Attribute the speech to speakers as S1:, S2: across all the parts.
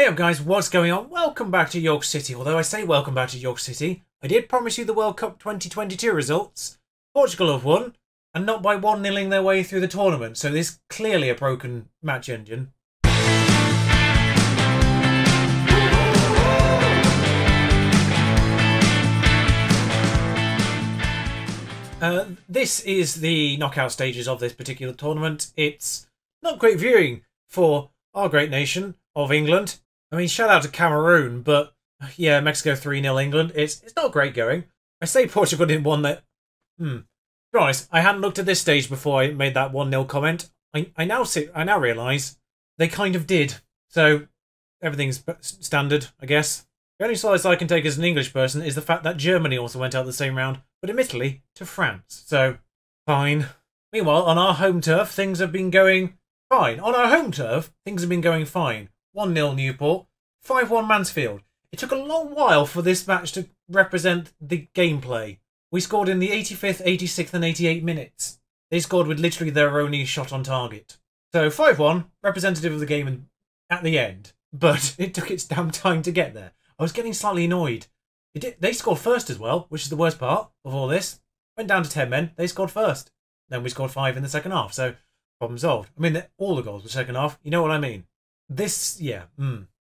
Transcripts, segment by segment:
S1: Hey up guys, what's going on? Welcome back to York City. Although I say welcome back to York City, I did promise you the World Cup 2022 results. Portugal have won, and not by 1-0ing their way through the tournament, so this is clearly a broken match engine. This is the knockout stages of this particular tournament. It's not great viewing for our great nation of England. I mean, shout out to Cameroon, but yeah, Mexico 3-0 England. It's not great going. I say Portugal didn't win that. To be honest, I hadn't looked at this stage before I made that 1-0 comment. I now realise they kind of did. So everything's standard, I guess. The only solace I can take as an English person is the fact that Germany also went out the same round, but admittedly to France. So fine. Meanwhile, on our home turf, things have been going fine. On our home turf, things have been going fine. 1-0 Newport, 5-1 Mansfield. It took a long while for this match to represent the gameplay. We scored in the 85th, 86th and 88 minutes. They scored with literally their only shot on target. So 5-1, representative of the game at the end. But it took its damn time to get there. I was getting slightly annoyed. They scored first as well, which is the worst part of all this. Went down to 10 men, they scored first. Then we scored 5 in the second half, so problem solved. I mean, all the goals were second half, you know what I mean. This, yeah,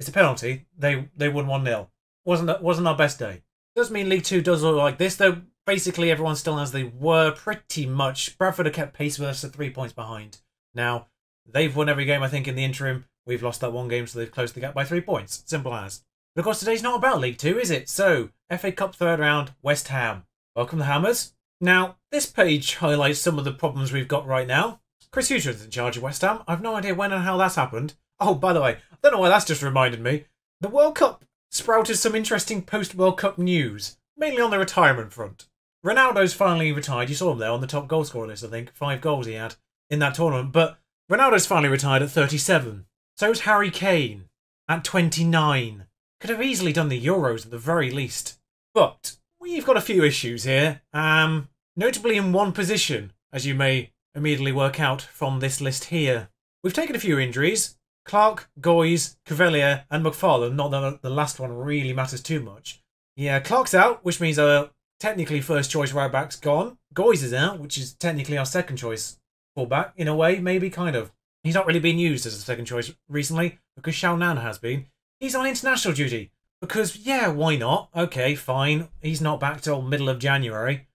S1: it's a penalty. They won 1-0. Wasn't our best day. Does mean League 2 does look like this, though basically everyone still as they were pretty much. Bradford have kept pace with us at 3 points behind. Now, they've won every game, I think, in the interim. We've lost that one game, so they've closed the gap by 3 points. Simple as. But of course, today's not about League 2, is it? So, FA Cup third round, West Ham. Welcome the Hammers. Now, this page highlights some of the problems we've got right now. Chris Hughton's in charge of West Ham. I've no idea when and how that's happened. Oh, by the way, I don't know why that's just reminded me. The World Cup sprouted some interesting post-World Cup news, mainly on the retirement front. Ronaldo's finally retired. You saw him there on the top goal scorer list, I think. 5 goals he had in that tournament. But Ronaldo's finally retired at 37. So's Harry Kane at 29. Could have easily done the Euros at the very least. But we've got a few issues here. Notably in one position, as you may immediately work out from this list here. We've taken a few injuries. Clark, Goys, Cavalier and McFarlane. Not that the last one really matters too much. Yeah, Clark's out, which means our technically first choice right back's gone. Goys is out, which is technically our second choice fullback. In a way, maybe, kind of. He's not really been used as a second choice recently, because Xiao Nan has been. He's on international duty. Because, yeah, why not? Okay, fine. He's not back till middle of January.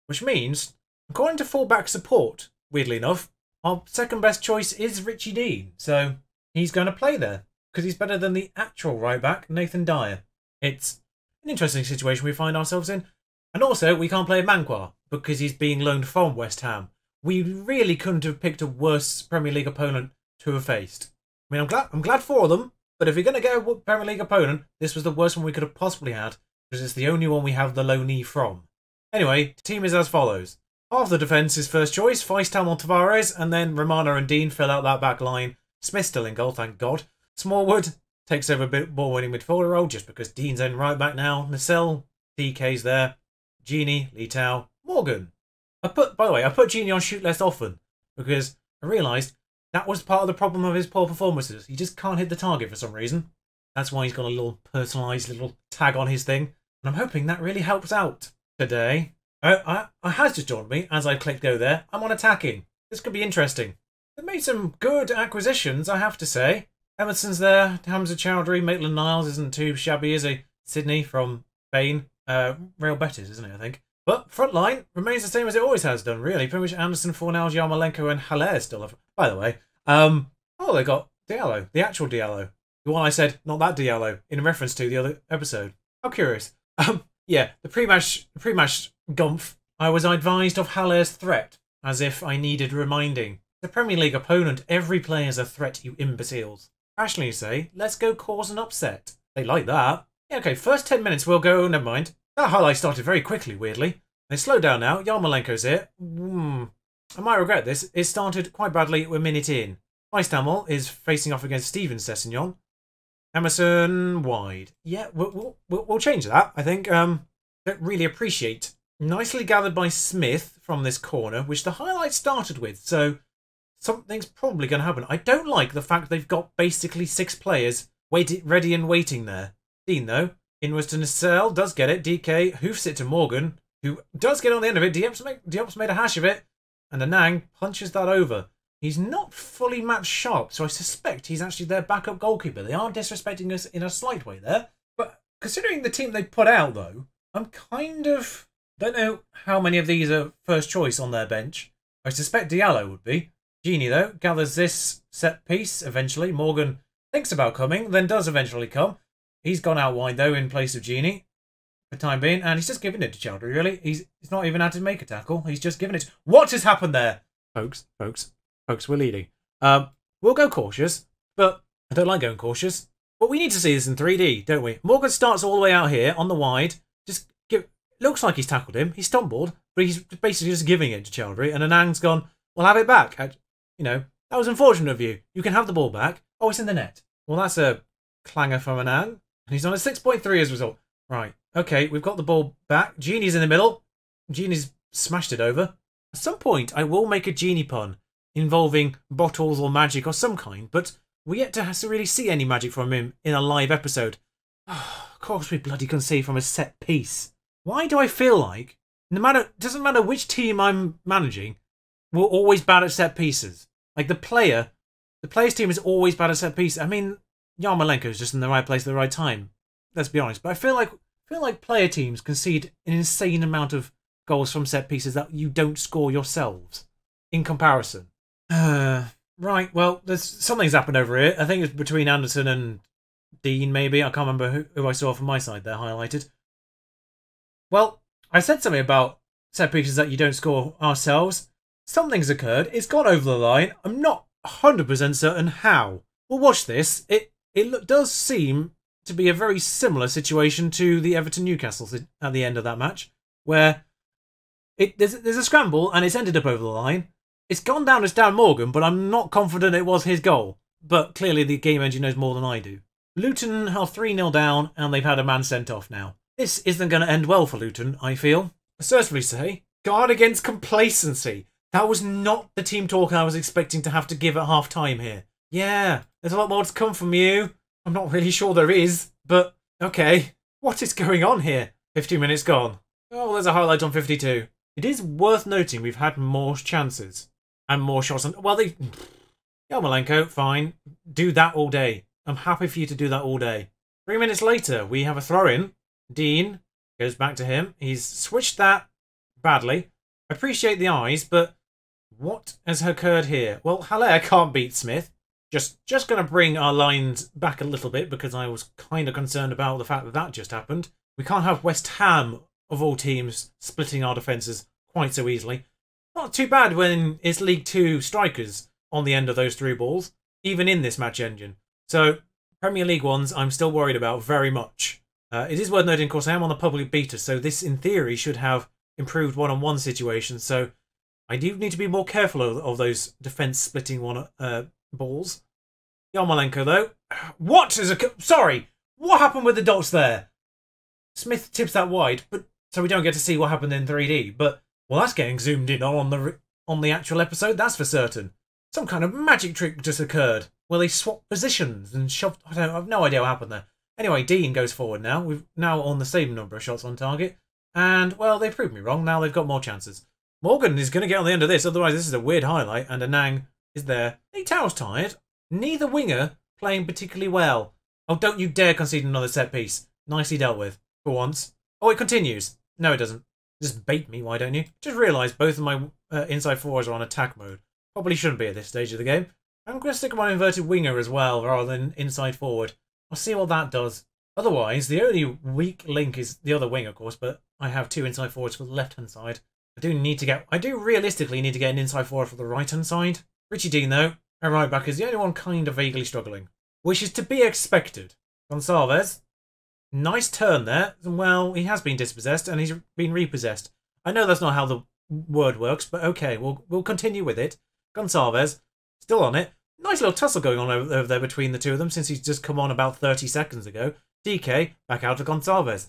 S1: Which means, according to fullback support, weirdly enough, our second best choice is Richie Dean. So, he's going to play there. Because he's better than the actual right back, Nathan Dyer. It's an interesting situation we find ourselves in. And also, we can't play Manquar, because he's being loaned from West Ham. We really couldn't have picked a worse Premier League opponent to have faced. I mean, I'm glad for them. But if you're going to get a Premier League opponent, this was the worst one we could have possibly had, because it's the only one we have the loanee from. Anyway, the team is as follows. Half the defence is first choice, Feist, Hamill, Tavares, and then Romano and Dean fill out that back line. Smith still in goal, thank God. Smallwood takes over a bit ball-winning midfielder role, just because Dean's in right back now. Nacelle, DK's there. Genie, Lee Tao, Morgan. By the way, I put Genie on shoot less often, because I realised that was part of the problem of his poor performances. He just can't hit the target for some reason. That's why he's got a little personalised little tag on his thing. And I'm hoping that really helps out today. I has just joined me as I clicked go there. I'm on attacking. This could be interesting. They've made some good acquisitions, I have to say. Emerson's there. Hamza Chowdhury, Maitland-Niles isn't too shabby, is he? Sydney from Spain. Real Betis, isn't it, I think? But front line remains the same as it always has done, really. Pretty much Anderson, Fornals, Yarmolenko and Haller still have. By the way, oh, they got Diallo, the actual Diallo. The one I said, not that Diallo, in reference to the other episode. How curious. Yeah, the pre-match gumph, I was advised of Haller's threat, as if I needed reminding. The Premier League opponent, every player's a threat, you imbeciles. Rationally, you say, let's go cause an upset. They like that. Yeah, okay, first 10 minutes we'll go, never mind. That highlight started very quickly, weirdly. They slowed down now. Yarmolenko's here. I might regret this. It started quite badly a minute in. Feist is facing off against Steven Sessegnon. Emerson wide. Yeah, we'll change that, I think. Don't really appreciate. Nicely gathered by Smith from this corner, which the highlight started with. So something's probably going to happen. I don't like the fact they've got basically 6 players ready and waiting there. Dean, though, inwards to Nacelle, does get it. DK hoofs it to Morgan, who does get on the end of it. Diop's made a hash of it, and Anang punches that over. He's not fully match sharp, so I suspect he's actually their backup goalkeeper. They are disrespecting us in a slight way there. But considering the team they put out, though, I'm kind of... don't know how many of these are first choice on their bench. I suspect Diallo would be. Genie, though, gathers this set piece eventually. Morgan thinks about coming, then does eventually come. He's gone out wide, though, in place of Genie for the time being, and he's just giving it to Chowdhury, really. He's not even had to make a tackle. He's just given it. What has happened there? Folks, we're leading. We'll go cautious, but I don't like going cautious. But we need to see this in 3D, don't we? Morgan starts all the way out here on the wide. Looks like he's tackled him. He stumbled, but he's basically just giving it to Chowdhury, and Anang's gone, we'll have it back. You know, that was unfortunate of you. You can have the ball back. Oh, it's in the net. Well, that's a clanger from Anang, and he's on a 6.3 as a result. Right, okay, we've got the ball back. Genie's in the middle. Genie's smashed it over. At some point, I will make a Genie pun involving bottles or magic or some kind, but we yet to really see any magic from him in a live episode. Of course we bloody concede from a set piece. Why do I feel like, doesn't matter which team I'm managing, we're always bad at set pieces? Like the player's team is always bad at set pieces. I mean, Yarmolenko's just in the right place at the right time. Let's be honest. But I feel like player teams concede an insane amount of goals from set pieces that you don't score yourselves in comparison. Right, well, something's happened over here. I think it's between Anderson and Dean, maybe. I can't remember who I saw from my side there highlighted. Well, I said something about set pieces that you don't score ourselves. Something's occurred. It's gone over the line. I'm not 100% certain how. Well, watch this. It does seem to be a very similar situation to the Everton-Newcastle at the end of that match, where there's a scramble and it's ended up over the line. It's gone down as Dan Morgan, but I'm not confident it was his goal. But clearly the game engine knows more than I do. Luton are 3-0 down, and they've had a man sent off now. This isn't going to end well for Luton, I feel. I certainly say, guard against complacency. That was not the team talk I was expecting to have to give at half-time here. Yeah, there's a lot more to come from you. I'm not really sure there is, but okay. What is going on here? 50 minutes gone. Oh, there's a highlight on 52. It is worth noting we've had more chances and more shots on... well, Yarmolenko, fine. Do that all day. I'm happy for you to do that all day. 3 minutes later, we have a throw-in. Dean goes back to him. He's switched that badly. I appreciate the eyes, but what has occurred here? Well, Haller can't beat Smith. Just going to bring our lines back a little bit because I was kind of concerned about the fact that just happened. We can't have West Ham, of all teams, splitting our defences quite so easily. Not too bad when it's League 2 strikers on the end of those through balls, even in this match engine. So, Premier League ones, I'm still worried about very much. It is worth noting, of course, I am on the public beta, so this, in theory, should have improved one-on-one situations. So, I do need to be more careful of those defence-splitting balls. Yarmolenko, though. What is sorry! What happened with the dots there? Smith tips that wide, but so we don't get to see what happened in 3D. But, well, that's getting zoomed in on the actual episode, that's for certain. Some kind of magic trick just occurred, where they swapped positions and shoved... I have no idea what happened there. Anyway, Dean goes forward now. We've now on the same number of shots on target. And, well, they proved me wrong. Now they've got more chances. Morgan is going to get on the end of this, otherwise this is a weird highlight. And Anang is there. Tow's tired. Neither winger playing particularly well. Oh, don't you dare concede another set piece. Nicely dealt with, for once. Oh, it continues. No, it doesn't. Just bait me, why don't you? Just realised both of my inside forwards are on attack mode. Probably shouldn't be at this stage of the game. I'm going to stick on my inverted winger as well, rather than inside forward. I'll see what that does. Otherwise, the only weak link is the other wing, of course, but I have 2 inside forwards for the left-hand side. I do realistically need to get an inside forward for the right-hand side. Richie Dean, though, our right back, is the only one kind of vaguely struggling, which is to be expected. Gonçalves, nice turn there. Well, he has been dispossessed and he's been repossessed. I know that's not how the word works, but okay, we'll continue with it. Gonçalves, still on it. Nice little tussle going on over there between the two of them since he's just come on about 30 seconds ago. DK, back out to Gonçalves.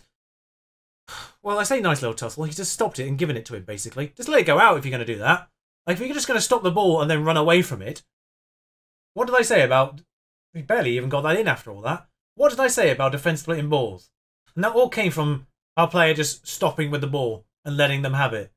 S1: Well, I say nice little tussle. He's just stopped it and given it to him, basically. Just let it go out if you're going to do that. Like, if you're just going to stop the ball and then run away from it, what did I say about... We barely even got that in after all that. What did I say about defence splitting balls? And that all came from our player just stopping with the ball and letting them have it.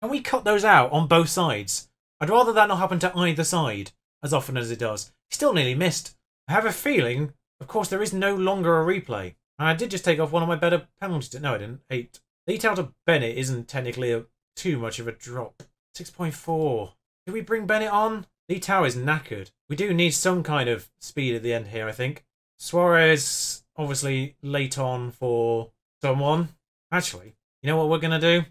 S1: Can we cut those out on both sides? I'd rather that not happen to either side as often as it does. He still nearly missed. I have a feeling, of course, there is no longer a replay. And I did just take off one of my better penalties. No, I didn't. 8. The out of Bennett isn't technically too much of a drop. 6.4. Did we bring Bennett on? Lee Tao is knackered. We do need some kind of speed at the end here, I think. Suarez, obviously, late on for someone. Actually, you know what we're going to do?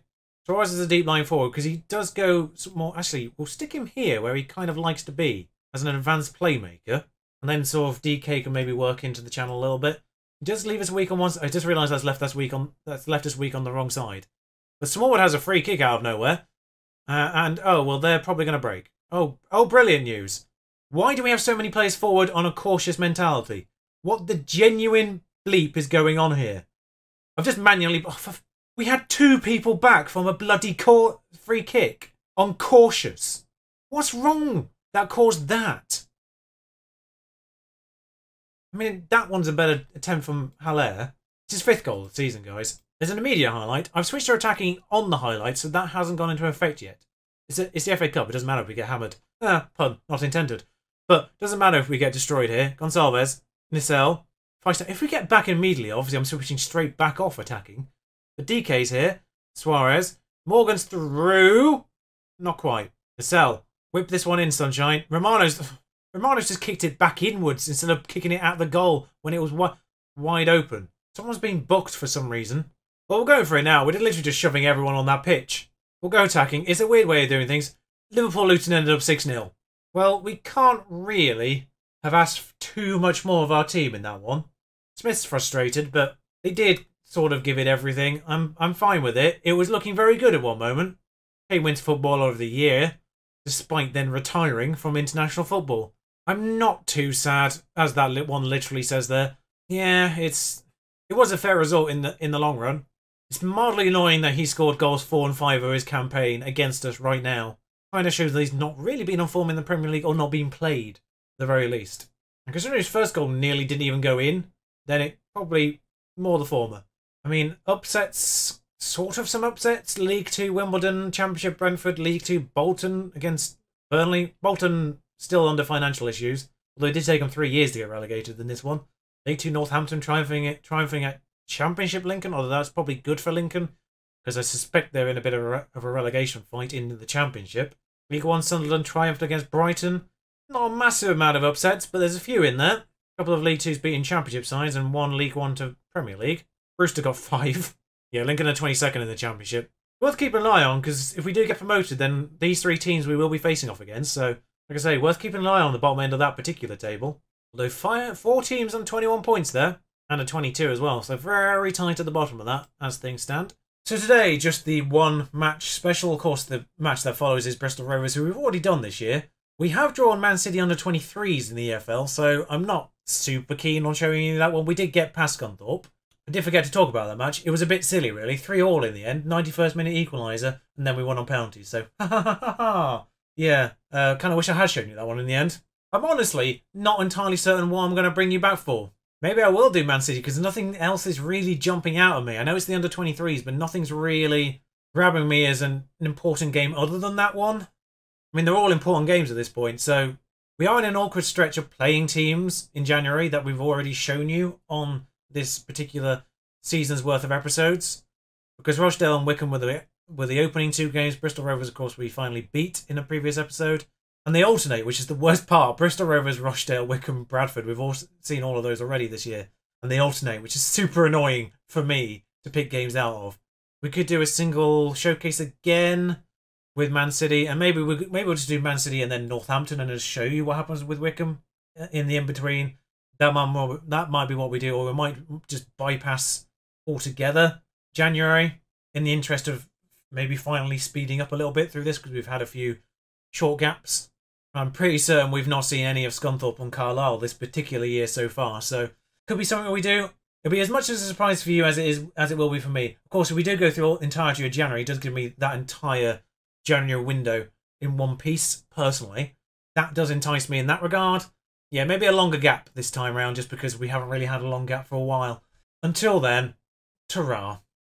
S1: Suarez is a deep line forward because he does go more... Actually, we'll stick him here where he kind of likes to be as an advanced playmaker. And then sort of DK can maybe work into the channel a little bit. He does leave us weak on one side. I just realised that's left us weak on the wrong side. But Smallwood has a free kick out of nowhere. And, oh, well, they're probably going to break. Oh, brilliant news. Why do we have so many players forward on a cautious mentality? What the genuine bleep is going on here? I've just manually... Oh, we had 2 people back from a bloody free kick on cautious. What's wrong that caused that? I mean, that one's a better attempt from Haller. It's his 5th goal of the season, guys. There's an immediate highlight. I've switched to attacking on the highlight, so that hasn't gone into effect yet. It's the FA Cup. It doesn't matter if we get hammered. Pun, not intended. But doesn't matter if we get destroyed here. Gonçalves, Nissel, Feisty. If we get back immediately, obviously I'm switching straight back off attacking. But DK's here. Suarez. Morgan's through. Not quite. Nissel. Whip this one in, sunshine. Romano's just kicked it back inwards instead of kicking it out the goal when it was wide open. Someone's been booked for some reason. Well, we're going for it now. We're literally just shoving everyone on that pitch. We'll go attacking. It's a weird way of doing things. Liverpool-Luton ended up 6-0. Well, we can't really have asked for too much more of our team in that one. Smith's frustrated, but they did sort of give it everything. I'm fine with it. It was looking very good at one moment. He wins Footballer of the Year, despite then retiring from international football. I'm not too sad, as that one literally says there. Yeah, it was a fair result in the long run. It's mildly annoying that he scored goals 4 and 5 of his campaign against us right now. Kind of shows that he's not really been on form in the Premier League or not being played, at the very least. And considering his first goal nearly didn't even go in, then it probably more the former. I mean, upsets, sort of some upsets. League 2 Wimbledon, Championship Brentford, League 2 Bolton against Burnley. Bolton still under financial issues, although it did take them 3 years to get relegated in this one. League 2 Northampton triumphing at Championship Lincoln, although that's probably good for Lincoln, because I suspect they're in a bit of a relegation fight in the Championship. League 1 Sunderland triumphed against Brighton. Not a massive amount of upsets, but there's a few in there. A couple of League 2s beating Championship sides and 1 League 1 to Premier League. Brewster got 5. Yeah, Lincoln are 22nd in the Championship. Worth keeping an eye on, because if we do get promoted, then these 3 teams we will be facing off against. So, like I say, worth keeping an eye on the bottom end of that particular table. Although 4 teams on 21 points there, and a 22 as well. So very tight at the bottom of that, as things stand. So today, just the one match special. Of course, the match that follows is Bristol Rovers, who we've already done this year. We have drawn Man City under 23s in the EFL, so I'm not super keen on showing you that one. We did get past Scunthorpe. I did forget to talk about that match. It was a bit silly, really. 3-3 in the end. 91st minute equaliser, and then we won on penalties. So, ha ha ha ha ha. Yeah, kind of wish I had shown you that one in the end. I'm honestly not entirely certain what I'm going to bring you back for. Maybe I will do Man City, because nothing else is really jumping out at me. I know it's the under 23s, but nothing's really grabbing me as an important game other than that one. I mean, they're all important games at this point, so we are in an awkward stretch of playing teams in January that we've already shown you on this particular season's worth of episodes. Because Rochdale and Wycombe were the opening 2 games. Bristol Rovers, of course, we finally beat in a previous episode. And they alternate, which is the worst part. Bristol Rovers, Rochdale, Wycombe, Bradford. We've all seen all of those already this year. And they alternate, which is super annoying for me to pick games out of. We could do a single showcase again with Man City. And maybe we'll just do Man City and then Northampton and just show you what happens with Wycombe in the in-between. That might be what we do. Or we might just bypass altogether January in the interest of maybe finally speeding up a little bit through this, because we've had a few short gaps. I'm pretty certain we've not seen any of Scunthorpe and Carlisle this particular year so far, so could be something we do. It'll be as much as a surprise for you as it will be for me. Of course, if we do go through the entirety of January, it does give me that entire January window in one piece, personally. That does entice me in that regard. Yeah, maybe a longer gap this time around, just because we haven't really had a long gap for a while. Until then, ta-ra.